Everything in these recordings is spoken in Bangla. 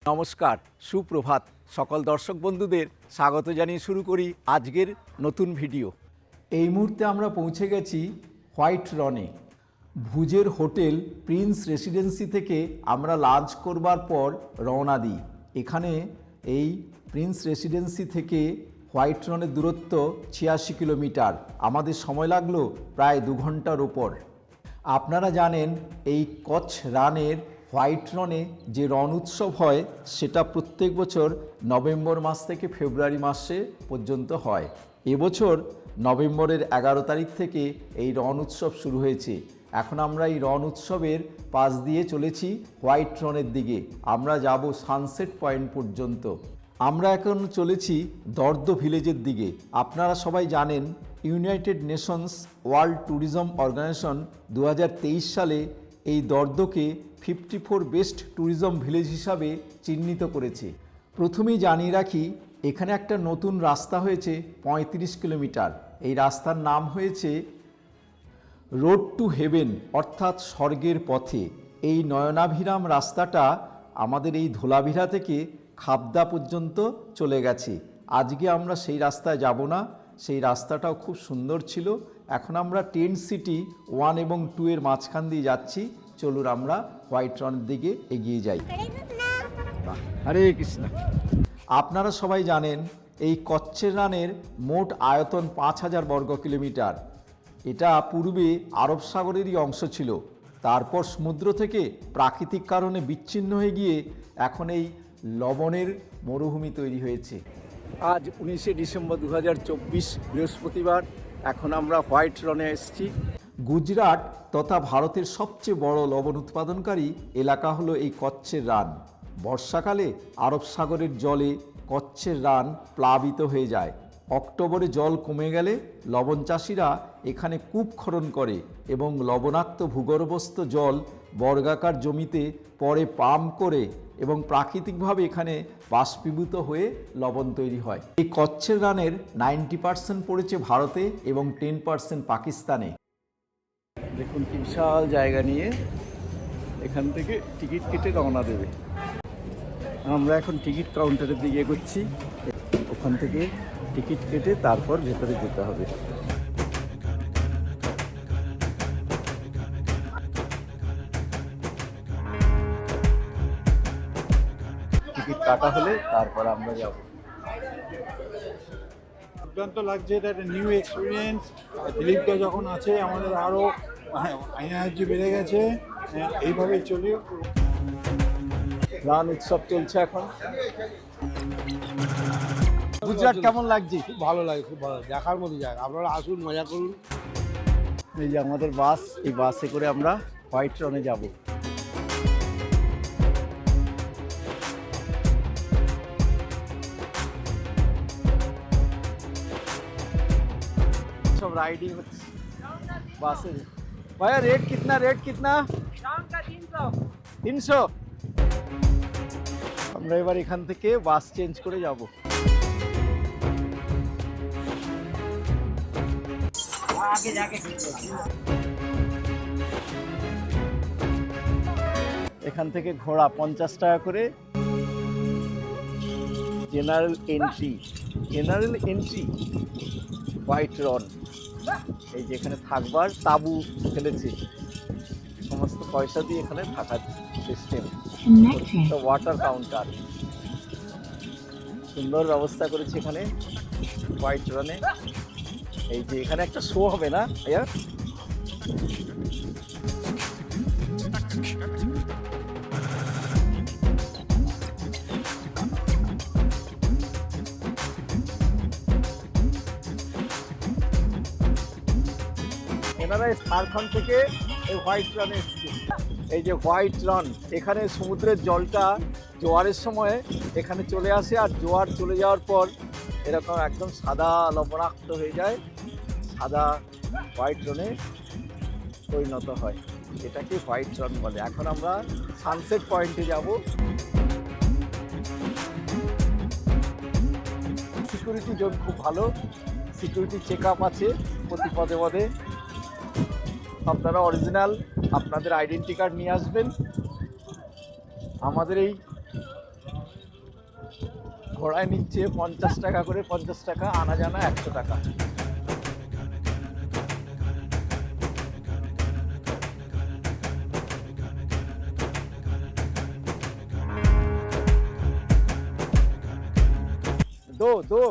নমস্কার, সুপ্রভাত। সকল দর্শক বন্ধুদের স্বাগত জানিয়ে শুরু করি আজকের নতুন ভিডিও। এই মুহূর্তে আমরা পৌঁছে গেছি হোয়াইট রনে। ভুজের হোটেল প্রিন্স রেসিডেন্সি থেকে আমরা লাঞ্চ করবার পর রওনা দিই। এখানে এই প্রিন্স রেসিডেন্সি থেকে হোয়াইট রনের দূরত্ব 86 কিলোমিটার। আমাদের সময় লাগলো প্রায় 2 ঘন্টার ওপর। আপনারা জানেন এই কচ্ছ রানের হোয়াইট রনে যে রণ উৎসব হয় সেটা প্রত্যেক বছর নভেম্বর মাস থেকে ফেব্রুয়ারি মাসে পর্যন্ত হয়। এবছর নভেম্বরের 11 তারিখ থেকে এই রণ উৎসব শুরু হয়েছে। এখন আমরা এই রণ উৎসবের পাশ দিয়ে চলেছি হোয়াইট রনের দিকে। আমরা যাব সানসেট পয়েন্ট পর্যন্ত। আমরা এখন চলেছি দর্দ ভিলেজের দিকে। আপনারা সবাই জানেন United Nations World Tourism Organization 2023 সালে এই দর্দকে 54 বেস্ট ট্যুরিজম ভিলেজ হিসাবে চিহ্নিত করেছে। প্রথমেই জানিয়ে রাখি, এখানে একটা নতুন রাস্তা হয়েছে 35 কিলোমিটার। এই রাস্তার নাম হয়েছে রোড টু হেভেন, অর্থাৎ স্বর্গের পথে। এই নয়নাভিরাম রাস্তাটা আমাদের এই ধোলাভিরা থেকে খাবদা পর্যন্ত চলে গেছে। আজকে আমরা সেই রাস্তায় যাব না, সেই রাস্তাটাও খুব সুন্দর ছিল। এখন আমরা টেন্ট সিটি 1 এবং 2 এর মাঝখান দিয়ে যাচ্ছি। চলুন আমরা হোয়াইট রনের দিকে এগিয়ে যাই। হরে কৃষ্ণ। আপনারা সবাই জানেন এই কচ্ছের রানের মোট আয়তন 5000 বর্গ কিলোমিটার। এটা পূর্বে আরব সাগরেরই অংশ ছিল, তারপর সমুদ্র থেকে প্রাকৃতিক কারণে বিচ্ছিন্ন হয়ে গিয়ে এখন এই লবণের মরুভূমি তৈরি হয়েছে। আজ 19শে ডিসেম্বর 2024 বৃহস্পতিবার। এখন আমরা হোয়াইট রনে এসেছি। গুজরাট তথা ভারতের সবচেয়ে বড় লবণ উৎপাদনকারী এলাকা হলো এই কচ্ছের রান। বর্ষাকালে আরব সাগরের জলে কচ্ছের রান প্লাবিত হয়ে যায়। অক্টোবরে জল কমে গেলে লবণ চাষিরা এখানে কূপ খনন করে এবং লবণাক্ত ভূগর্ভস্থ জল বর্গাকার জমিতে পরে পাম্প করে এবং প্রাকৃতিকভাবে এখানে বাষ্পীভূত হয়ে লবণ তৈরি হয়। এই কচ্ছের রানের 90% পড়েছে ভারতে এবং 10% পাকিস্তানে। দেখুন কি বিশাল জায়গা নিয়ে এখান থেকে টিকিট কেটে রওনা দেবে। আমরা এখন টিকিট কাউন্টারের দিকে এগোচ্ছি। ওখান থেকে টিকিট কেটে তারপর ভেতরে যেতে হবে। টিকিট কাটা হলে তারপর আমরা যাব। দুর্দান্ত লাগছে, এটা একটা নিউ এক্সপিরিয়েন্স। দিলীপটা যখন আছে আমাদের আরও এনার্জি বেড়ে গেছে। এইভাবেই চলি। রান উৎসব চলছে এখন। গুজরাট কেমন লাগছে? খুব ভালো লাগে, খুব ভালো, দেখার মতো জায়গা। আপনারা আসুন, মজা করুন। এই যে আমাদের বাস, এই বাসে করে আমরা হোয়াইট রনে যাব। सब राइडिंग बासे। भैया रेट कितना? शाम का 300। আমরা এবার এখান থেকে বাস চেঞ্জ করে যাব। আগে যাকে এখান থেকে ঘোড়া 50 টাকা করে। জেনারেল এন্ট্রি হোয়াইট রন। এই যে এখানে থাকবার তাঁবু ফেলেছে, সমস্ত পয়সা দিয়ে এখানে থাকার সিস্টেম। ওয়াটার কাউন্টার, সুন্দর ব্যবস্থা করেছে এখানে হোয়াইট রনে। এই যে এখানে একটা শো হবে না ভাইয়া? এনারা ঝাড়খণ্ড থেকে এই হোয়াইট রানে এসেছে। এই যে হোয়াইট রান, এখানে সমুদ্রের জলটা জোয়ারের সময় এখানে চলে আসে, আর জোয়ার চলে যাওয়ার পর এরকম একদম সাদা লবণাক্ত হয়ে যায়, সাদা হোয়াইট রনে পরিণত হয়। এটাকে হোয়াইট রন বলে। এখন আমরা সানসেট পয়েন্টে যাব। সিকিউরিটি জোন খুব ভালো, সিকিউরিটি চেক আপ আছে প্রতি পদে পদে। আপনারা অরিজিনাল আপনাদের আইডেন্টি কার্ড নিয়ে আসবেন। আমাদের এই ঘোড়ায় নিচ্ছে 50 টাকা করে, 50 টাকা, আনা জানা 100 টাকা। দো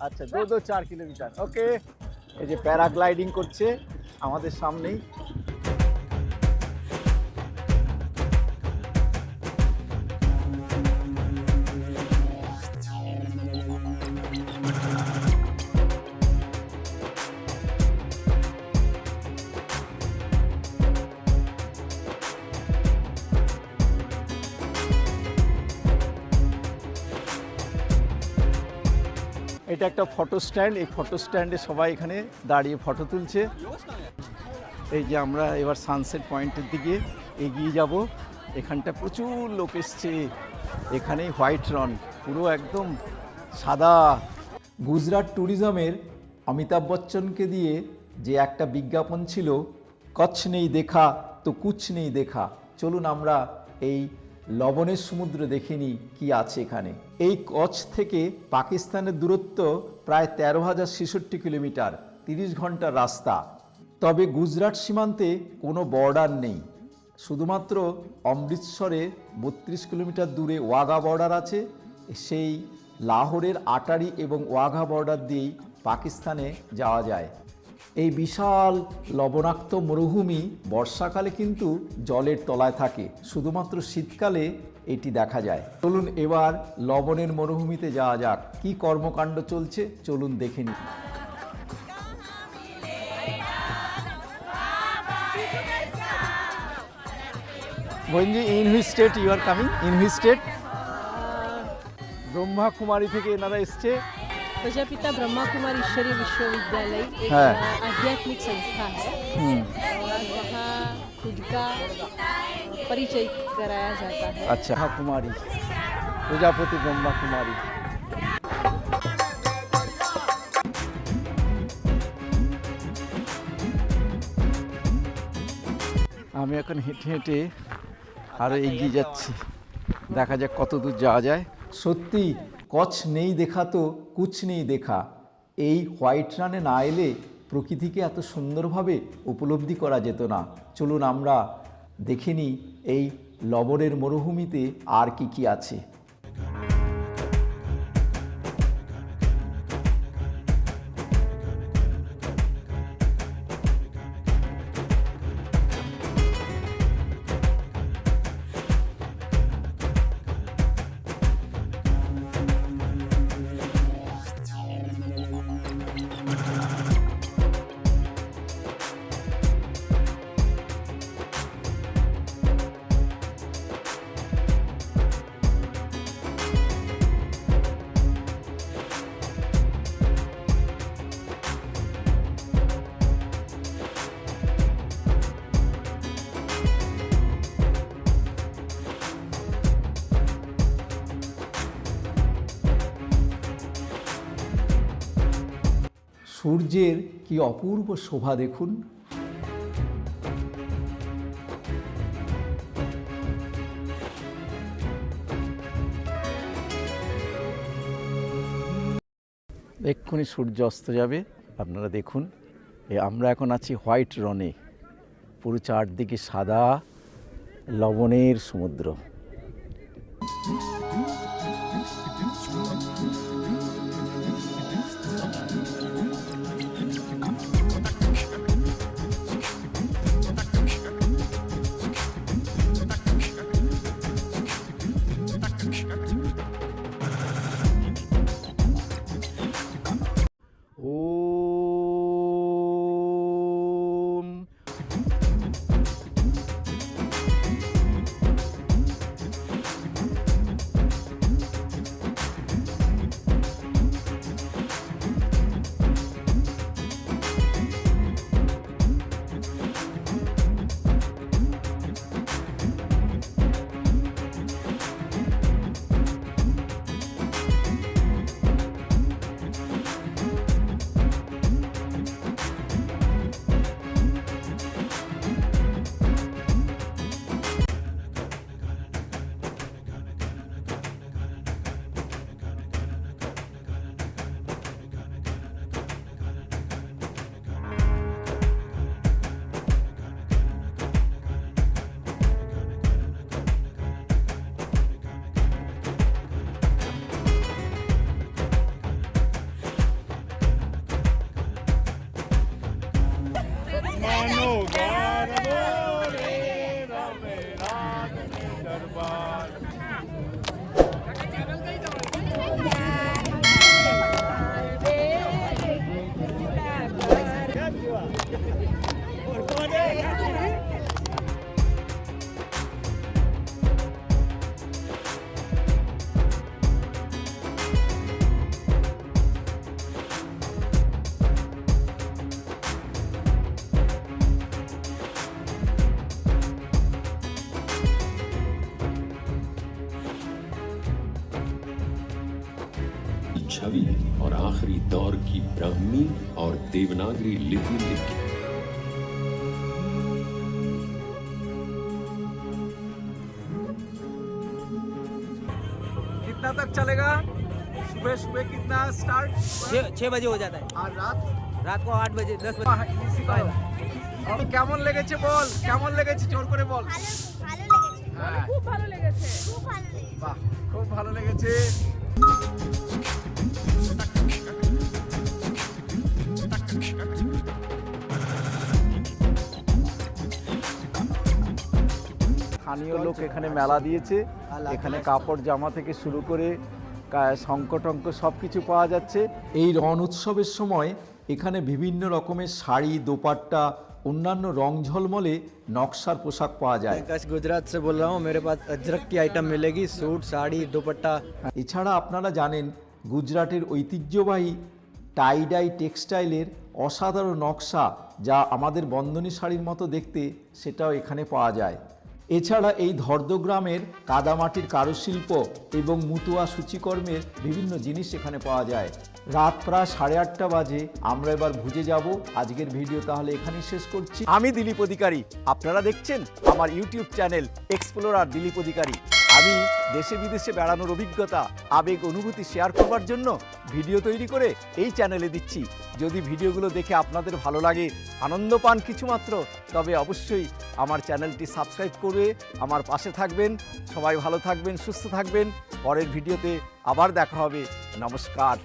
আচ্ছা, দো 4 কিলোমিটার। ওকে, এই যে প্যারাগ্লাইডিং করছে আমাদের সামনেই। এটা একটা ফটো স্ট্যান্ড, এই ফটো স্ট্যান্ডে সবাই এখানে দাঁড়িয়ে ফটো তুলছে। এই যে আমরা এবার সানসেট পয়েন্টের দিকে এগিয়ে যাব। এখানটা প্রচুর লোক এসছে। এখানেই হোয়াইট রন, পুরো একদম সাদা। গুজরাট ট্যুরিজমের অমিতাভ বচ্চনকে দিয়ে যে একটা বিজ্ঞাপন ছিল, কচ্ছ নেই দেখা তো কুছ নেই দেখা। চলুন আমরা এই লবণের সমুদ্র দেখে নিই কি আছে এখানে। এই কচ্ছ থেকে পাকিস্তানের দূরত্ব প্রায় 13,066 কিলোমিটার, 30 ঘন্টার রাস্তা। তবে গুজরাট সীমান্তে কোনো বর্ডার নেই, শুধুমাত্র অমৃতসরে 32 কিলোমিটার দূরে ওয়াঘা বর্ডার আছে। সেই লাহোরের আটারি এবং ওয়াঘা বর্ডার দিয়েই পাকিস্তানে যাওয়া যায়। এই বিশাল লবণাক্ত মরুভূমি বর্ষাকালে কিন্তু জলের তলায় থাকে, শুধুমাত্র শীতকালে এটি দেখা যায়। চলুন এবার লবণের মরুভূমিতে যাওয়া যাক। কি কর্মকাণ্ড চলছে চলুন দেখে নিই। বঞ্জি, in which state you are coming? In which state? Brahma Kumari থেকে এনারা এসছে। प्रजापिता ब्रह्मा कुमारी ईश्वरीय विश्वविद्यालय एक है। आध्यात्मिक संस्था है और वहाँ खुद का परिचय कराया जाता है। अच्छा, हाँ, कुमारी प्रजापति ब्रह्मा कुमारी। আমি এখন হেঁটে হেঁটে আরও এগিয়ে যাচ্ছি, দেখা যাক কত দূর যাওয়া যায়। সত্যি কচ্ছ নেই দেখা তো কুছ নেই দেখা। এই হোয়াইট রানে না এলে প্রকৃতিকে এত সুন্দরভাবে উপলব্ধি করা যেত না। চলুন আমরা দেখে নিই এই লবণের মরুভূমিতে আর কি কি আছে। সূর্যের কি অপূর্ব শোভা দেখুন। এক্ষুনি সূর্য অস্ত যাবে, আপনারা দেখুন। আমরা এখন আছি হোয়াইট রনে, পুরো চারদিকে সাদা লবণের সমুদ্র। छवि और आखिरी दौर की ब्राह्मी और देवनागरी लिपि लिखी। कितना तक चलेगा? सुबह सुबह कितना स्टार्ट? 6 बजे हो जाता है और रात को 8 बजे 10 बजे কেমন লেগেছে বল, কেমন লেগেছে জোর করে বল। খুব ভালো লেগেছে বাহ, খুব ভালো লেগেছে। স্থানীয় লোক এখানে মেলা দিয়েছে, এখানে কাপড় জামা থেকে শুরু করে শঙ্খ টঙ্ক সব কিছু পাওয়া যাচ্ছে। এই রণ উৎসবের সময় এখানে বিভিন্ন রকমের শাড়ি, দোপাট্টা, অন্যান্য রং ঝলমলে নকশার পোশাক পাওয়া যায়। आकाश गुजरात से बोल रहा हूँ। मेरे पास अजरक की आइटम मिलेगी, सूट, साड़ी, दुपट्टा। এছাড়া আপনারা জানেন গুজরাটের ঐতিহ্যবাহী টাইডাই টেক্সটাইলের অসাধারণ নকশা, যা আমাদের বন্ধনী শাড়ির মতো দেখতে, সেটাও এখানে পাওয়া যায়। এছাড়া এই ধর্দগ্রামের কাদামাটির কারুশিল্প এবং মুতুয়া সূচিকর্মের বিভিন্ন জিনিস এখানে পাওয়া যায়। রাত প্রায় 8:30 বাজে, আমরা এবার ভুজে যাব। আজকের ভিডিও তাহলে এখানেই শেষ করছি। আমি দিলীপ অধিকারী, আপনারা দেখছেন আমার ইউটিউব চ্যানেল এক্সপ্লোরার দিলীপ অধিকারী। আমি দেশে বিদেশে বেড়ানোর অভিজ্ঞতা, আবেগ, অনুভূতি শেয়ার করবার জন্য ভিডিও তৈরি করে এই চ্যানেলে দিচ্ছি। যদি ভিডিওগুলো দেখে আপনাদের ভালো লাগে, আনন্দ পান কিছুমাত্র, তবে অবশ্যই আমার চ্যানেলটি সাবস্ক্রাইব করে আমার পাশে থাকবেন। সবাই ভালো থাকবেন, সুস্থ থাকবেন। পরের ভিডিওতে আবার দেখা হবে। নমস্কার।